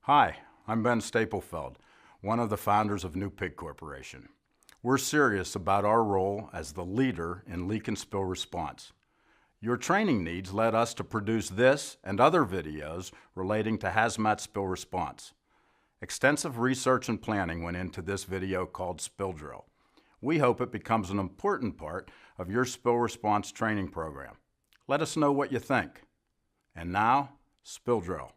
Hi, I'm Ben Staplefeld, one of the founders of New Pig Corporation. We're serious about our role as the leader in leak and spill response. Your training needs led us to produce this and other videos relating to hazmat spill response. Extensive research and planning went into this video called Spill Drill. We hope it becomes an important part of your spill response training program. Let us know what you think. And now, Spill Drill.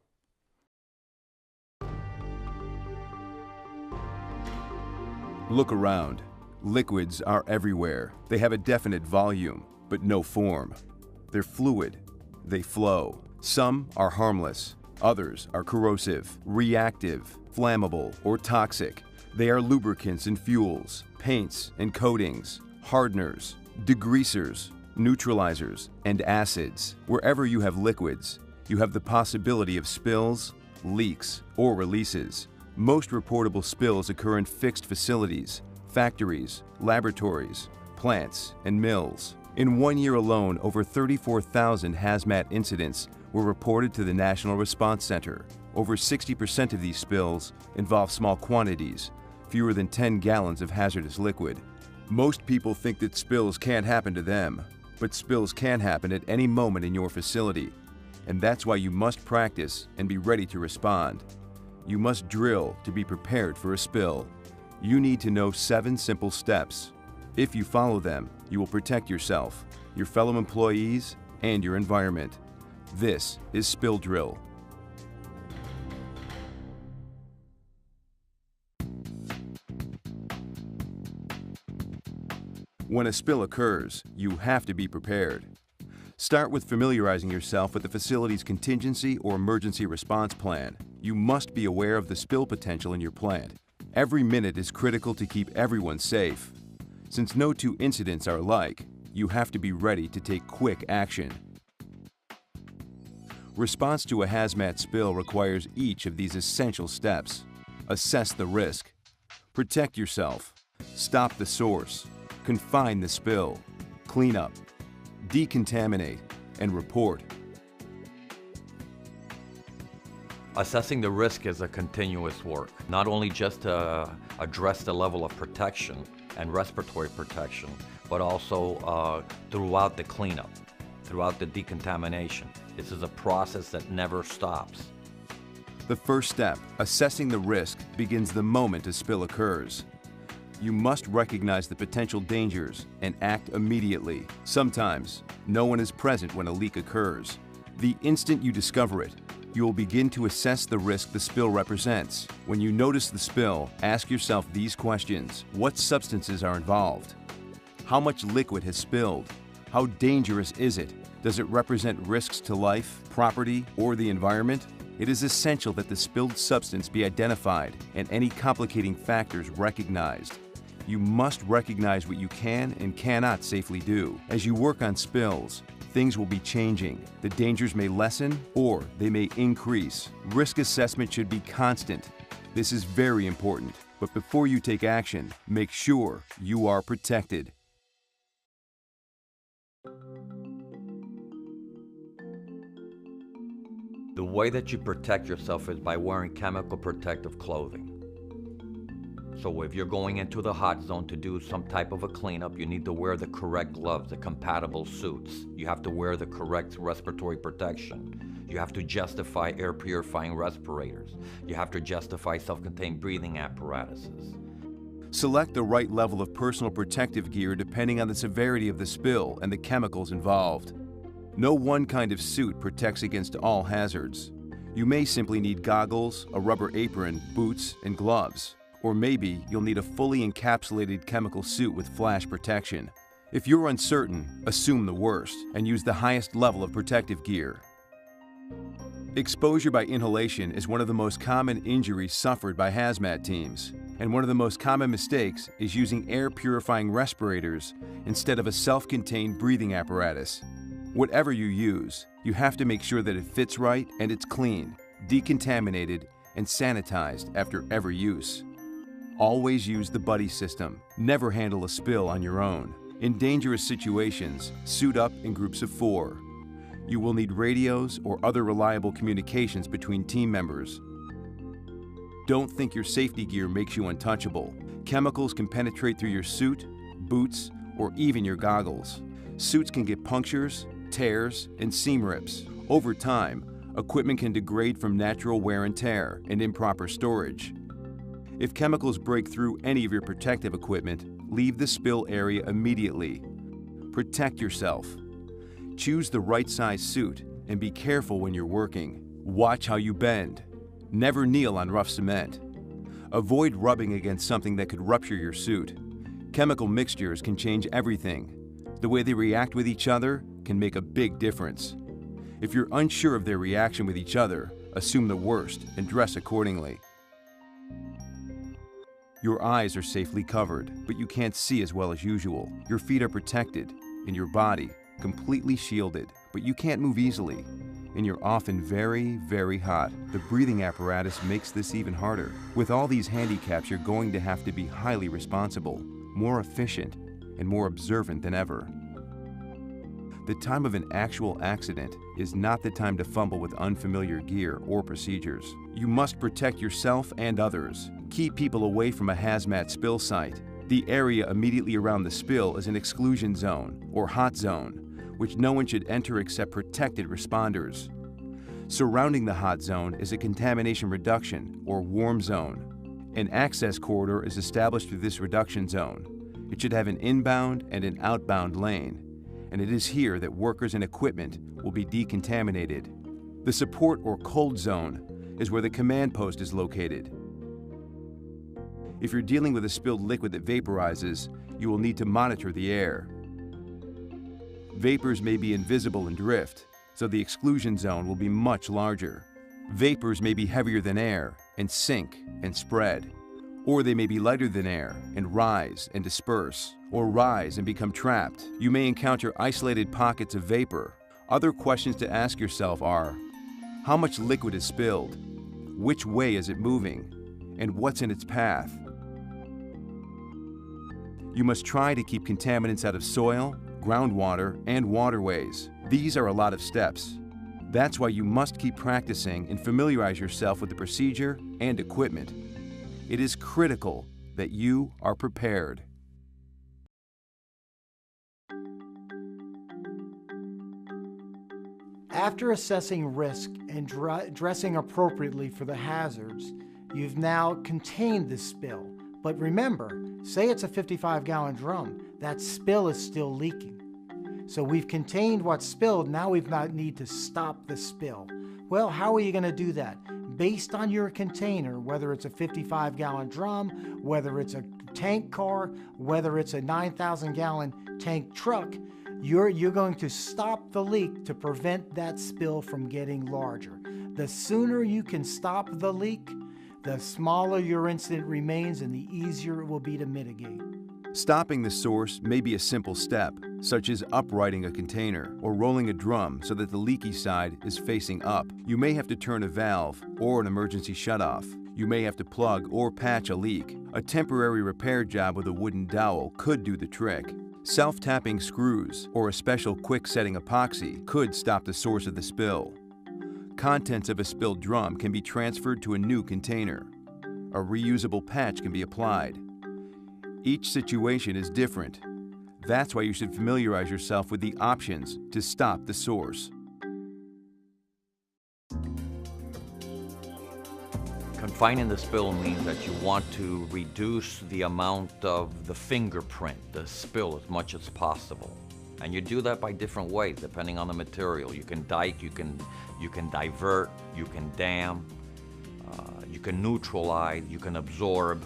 Look around. Liquids are everywhere. They have a definite volume, but no form. They're fluid. They flow. Some are harmless. Others are corrosive, reactive, flammable, or toxic. They are lubricants and fuels, paints and coatings, hardeners, degreasers, neutralizers, and acids. Wherever you have liquids, you have the possibility of spills, leaks, or releases. Most reportable spills occur in fixed facilities, factories, laboratories, plants, and mills. In 1 year alone, over 34,000 hazmat incidents were reported to the National Response Center. Over 60% of these spills involve small quantities, fewer than 10 gallons of hazardous liquid. Most people think that spills can't happen to them, but spills can happen at any moment in your facility, and that's why you must practice and be ready to respond. You must drill to be prepared for a spill. You need to know 7 simple steps. If you follow them, you will protect yourself, your fellow employees, and your environment. This is Spill Drill. When a spill occurs, you have to be prepared. Start with familiarizing yourself with the facility's contingency or emergency response plan. You must be aware of the spill potential in your plant. Every minute is critical to keep everyone safe. Since no two incidents are alike, you have to be ready to take quick action. Response to a hazmat spill requires each of these essential steps. Assess the risk. Protect yourself. Stop the source. Confine the spill. Clean up. Decontaminate, and report. Assessing the risk is a continuous work, not only just to address the level of protection and respiratory protection, but also throughout the cleanup, throughout the decontamination. This is a process that never stops. The first step, assessing the risk, begins the moment a spill occurs. You must recognize the potential dangers and act immediately. Sometimes, no one is present when a leak occurs. The instant you discover it, you will begin to assess the risk the spill represents. When you notice the spill, ask yourself these questions. What substances are involved? How much liquid has spilled? How dangerous is it? Does it represent risks to life, property, or the environment? It is essential that the spilled substance be identified and any complicating factors recognized. You must recognize what you can and cannot safely do. As you work on spills, things will be changing. The dangers may lessen or they may increase. Risk assessment should be constant. This is very important. But before you take action, make sure you are protected. The way that you protect yourself is by wearing chemical protective clothing. So if you're going into the hot zone to do some type of a cleanup, you need to wear the correct gloves, the compatible suits. You have to wear the correct respiratory protection. You have to justify air purifying respirators. You have to justify self-contained breathing apparatuses. Select the right level of personal protective gear depending on the severity of the spill and the chemicals involved. No one kind of suit protects against all hazards. You may simply need goggles, a rubber apron, boots, and gloves. Or maybe you'll need a fully encapsulated chemical suit with flash protection. If you're uncertain, assume the worst and use the highest level of protective gear. Exposure by inhalation is one of the most common injuries suffered by hazmat teams, and one of the most common mistakes is using air purifying respirators instead of a self-contained breathing apparatus. Whatever you use, you have to make sure that it fits right and it's clean, decontaminated, and sanitized after every use. Always use the buddy system. Never handle a spill on your own. In dangerous situations, suit up in groups of 4. You will need radios or other reliable communications between team members. Don't think your safety gear makes you untouchable. Chemicals can penetrate through your suit, boots, or even your goggles. Suits can get punctures, tears, and seam rips. Over time, equipment can degrade from natural wear and tear and improper storage. If chemicals break through any of your protective equipment, leave the spill area immediately. Protect yourself. Choose the right size suit and be careful when you're working. Watch how you bend. Never kneel on rough cement. Avoid rubbing against something that could rupture your suit. Chemical mixtures can change everything. The way they react with each other can make a big difference. If you're unsure of their reaction with each other, assume the worst and dress accordingly. Your eyes are safely covered, but you can't see as well as usual. Your feet are protected, and your body completely shielded, but you can't move easily. And you're often very, very hot. The breathing apparatus makes this even harder. With all these handicaps, you're going to have to be highly responsible, more efficient, and more observant than ever. The time of an actual accident is not the time to fumble with unfamiliar gear or procedures. You must protect yourself and others. Keep people away from a hazmat spill site. The area immediately around the spill is an exclusion zone or hot zone, which no one should enter except protected responders. Surrounding the hot zone is a contamination reduction or warm zone. An access corridor is established through this reduction zone. It should have an inbound and an outbound lane, and it is here that workers and equipment will be decontaminated. The support or cold zone is where the command post is located. If you're dealing with a spilled liquid that vaporizes, you will need to monitor the air. Vapors may be invisible and drift, so the exclusion zone will be much larger. Vapors may be heavier than air and sink and spread, or they may be lighter than air and rise and disperse, or rise and become trapped. You may encounter isolated pockets of vapor. Other questions to ask yourself are, how much liquid is spilled? Which way is it moving? And what's in its path? You must try to keep contaminants out of soil, groundwater, and waterways. These are a lot of steps. That's why you must keep practicing and familiarize yourself with the procedure and equipment. It is critical that you are prepared. After assessing risk and dressing appropriately for the hazards, you've now contained the spill. But remember, say it's a 55-gallon drum, that spill is still leaking. So we've contained what's spilled, now we've not need to stop the spill. Well, how are you going to do that? Based on your container, whether it's a 55-gallon drum, whether it's a tank car, whether it's a 9,000-gallon tank truck, you're going to stop the leak to prevent that spill from getting larger. The sooner you can stop the leak, the smaller your incident remains and the easier it will be to mitigate. Stopping the source may be a simple step, such as uprighting a container or rolling a drum so that the leaky side is facing up. You may have to turn a valve or an emergency shutoff. You may have to plug or patch a leak. A temporary repair job with a wooden dowel could do the trick. Self-tapping screws or a special quick-setting epoxy could stop the source of the spill. Contents of a spilled drum can be transferred to a new container. A reusable patch can be applied. Each situation is different. That's why you should familiarize yourself with the options to stop the source. Confining the spill means that you want to reduce the amount of the fingerprint, the spill, as much as possible. And you do that by different ways, depending on the material. You can dike, you can divert, you can dam, you can neutralize, you can absorb.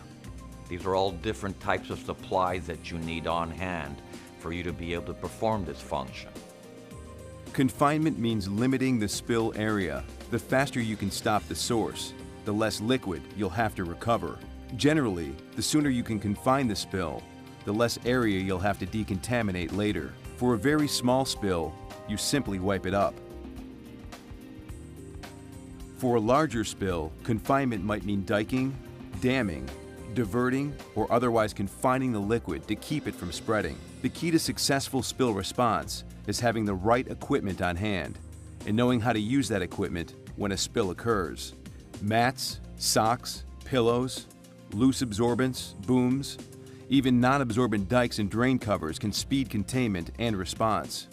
These are all different types of supplies that you need on hand for you to be able to perform this function. Confinement means limiting the spill area. The faster you can stop the source, the less liquid you'll have to recover. Generally, the sooner you can confine the spill, the less area you'll have to decontaminate later. For a very small spill, you simply wipe it up. For a larger spill, confinement might mean diking, damming, diverting, or otherwise confining the liquid to keep it from spreading. The key to successful spill response is having the right equipment on hand and knowing how to use that equipment when a spill occurs. Mats, socks, Pillows, loose absorbents, booms, even non-absorbent dikes and drain covers can speed containment and response.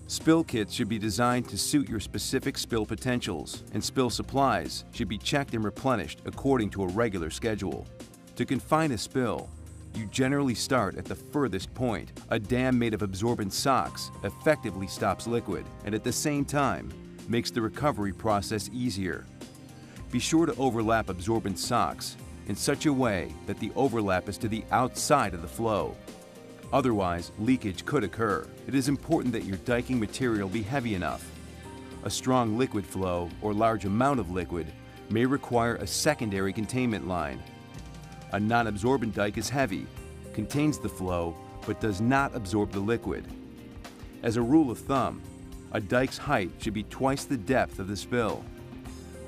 Spill kits should be designed to suit your specific spill potentials, and spill supplies should be checked and replenished according to a regular schedule. To confine a spill, you generally start at the furthest point. A dam made of absorbent socks effectively stops liquid and at the same time makes the recovery process easier. Be sure to overlap absorbent socks in such a way that the overlap is to the outside of the flow. Otherwise, leakage could occur. It is important that your diking material be heavy enough. A strong liquid flow or large amount of liquid may require a secondary containment line. A non-absorbent dike is heavy, contains the flow, but does not absorb the liquid. As a rule of thumb, a dike's height should be twice the depth of the spill.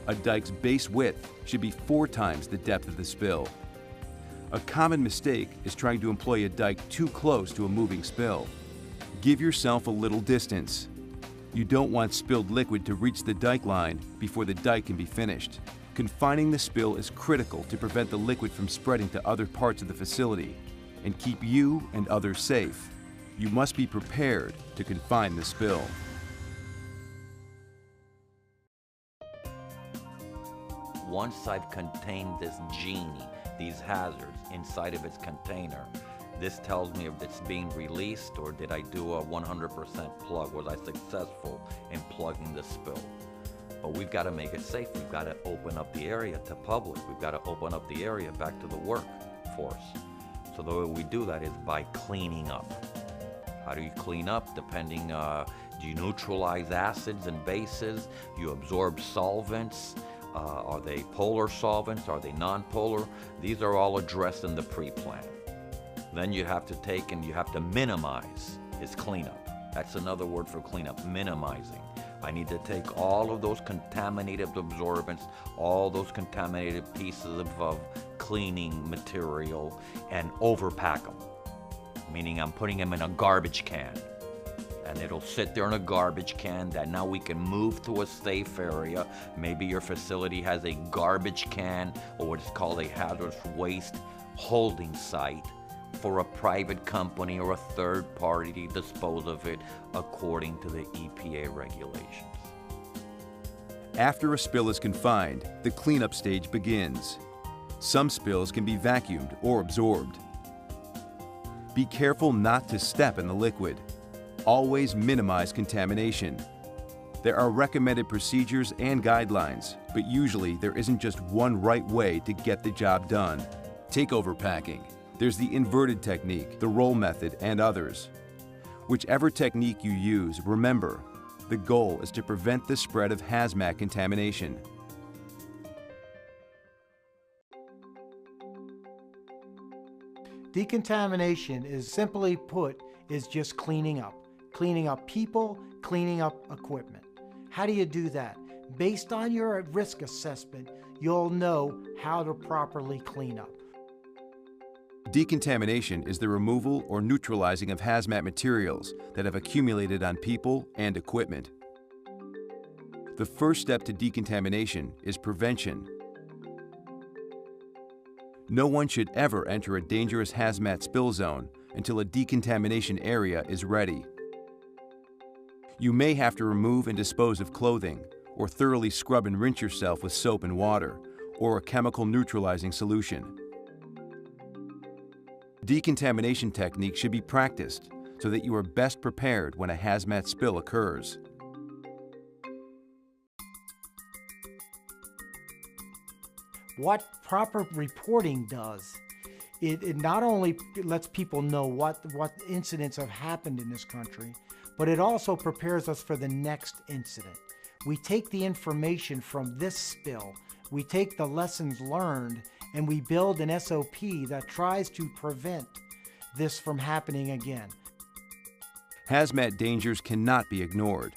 A dike's base width should be 4 times the depth of the spill. A common mistake is trying to employ a dike too close to a moving spill. Give yourself a little distance. You don't want spilled liquid to reach the dike line before the dike can be finished. Confining the spill is critical to prevent the liquid from spreading to other parts of the facility and keep you and others safe. You must be prepared to confine the spill. Once I've contained this genie, these hazards inside of its container, this tells me if it's being released or did I do a 100% plug? Was I successful in plugging the spill? But we've got to make it safe. We've got to open up the area to public. We've got to open up the area back to the workforce. So the way we do that is by cleaning up. How do you clean up? Depending, do you neutralize acids and bases? Do you absorb solvents? Are they polar solvents? Are they non-polar? These are all addressed in the pre-plan. Then you have to take and you have to minimize is cleanup. That's another word for cleanup, minimizing. I need to take all of those contaminated absorbents, all those contaminated pieces of cleaning material and overpack them. Meaning I'm putting them in a garbage can. And it'll sit there in a garbage can that now we can move to a safe area. Maybe your facility has a garbage can or what is called a hazardous waste holding site for a private company or a third party to dispose of it according to the EPA regulations. After a spill is confined, the cleanup stage begins. Some spills can be vacuumed or absorbed. Be careful not to step in the liquid. Always minimize contamination. There are recommended procedures and guidelines, but usually there isn't just one right way to get the job done. Take overpacking. There's the inverted technique, the roll method, and others. Whichever technique you use, remember, the goal is to prevent the spread of hazmat contamination. Decontamination is simply put, is just cleaning up. Cleaning up people, cleaning up equipment. How do you do that? Based on your risk assessment, you'll know how to properly clean up. Decontamination is the removal or neutralizing of hazmat materials that have accumulated on people and equipment. The first step to decontamination is prevention. No one should ever enter a dangerous hazmat spill zone until a decontamination area is ready. You may have to remove and dispose of clothing, or thoroughly scrub and rinse yourself with soap and water, or a chemical neutralizing solution. Decontamination techniques should be practiced so that you are best prepared when a hazmat spill occurs. What proper reporting does, it not only lets people know what incidents have happened in this country, but it also prepares us for the next incident. We take the information from this spill, we take the lessons learned, and we build an SOP that tries to prevent this from happening again. Hazmat dangers cannot be ignored.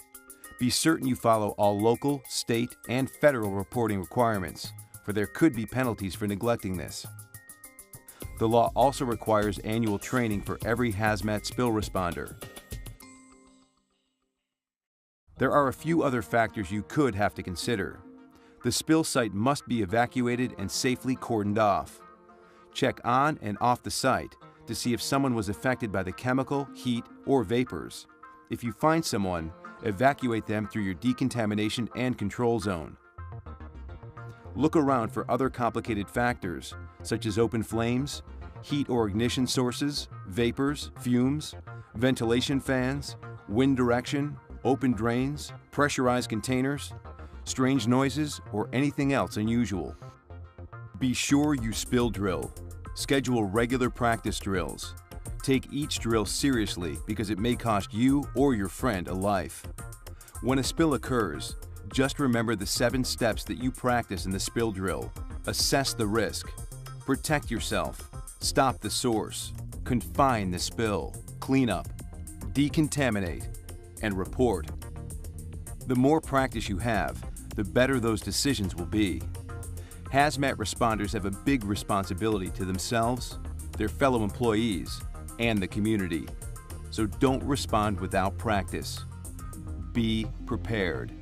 Be certain you follow all local, state, and federal reporting requirements, for there could be penalties for neglecting this. The law also requires annual training for every hazmat spill responder. There are a few other factors you could have to consider. The spill site must be evacuated and safely cordoned off. Check on and off the site to see if someone was affected by the chemical, heat, or vapors. If you find someone, evacuate them through your decontamination and control zone. Look around for other complicated factors, such as open flames, heat or ignition sources, vapors, fumes, ventilation fans, wind direction, open drains, pressurized containers, strange noises, or anything else unusual. Be sure you spill drill. Schedule regular practice drills. Take each drill seriously because it may cost you or your friend a life. When a spill occurs, just remember the 7 steps that you practice in the spill drill. Assess the risk. Protect yourself. Stop the source. Confine the spill. Clean up. Decontaminate. And report. The more practice you have, the better those decisions will be. Hazmat responders have a big responsibility to themselves, their fellow employees, and the community. So don't respond without practice. Be prepared.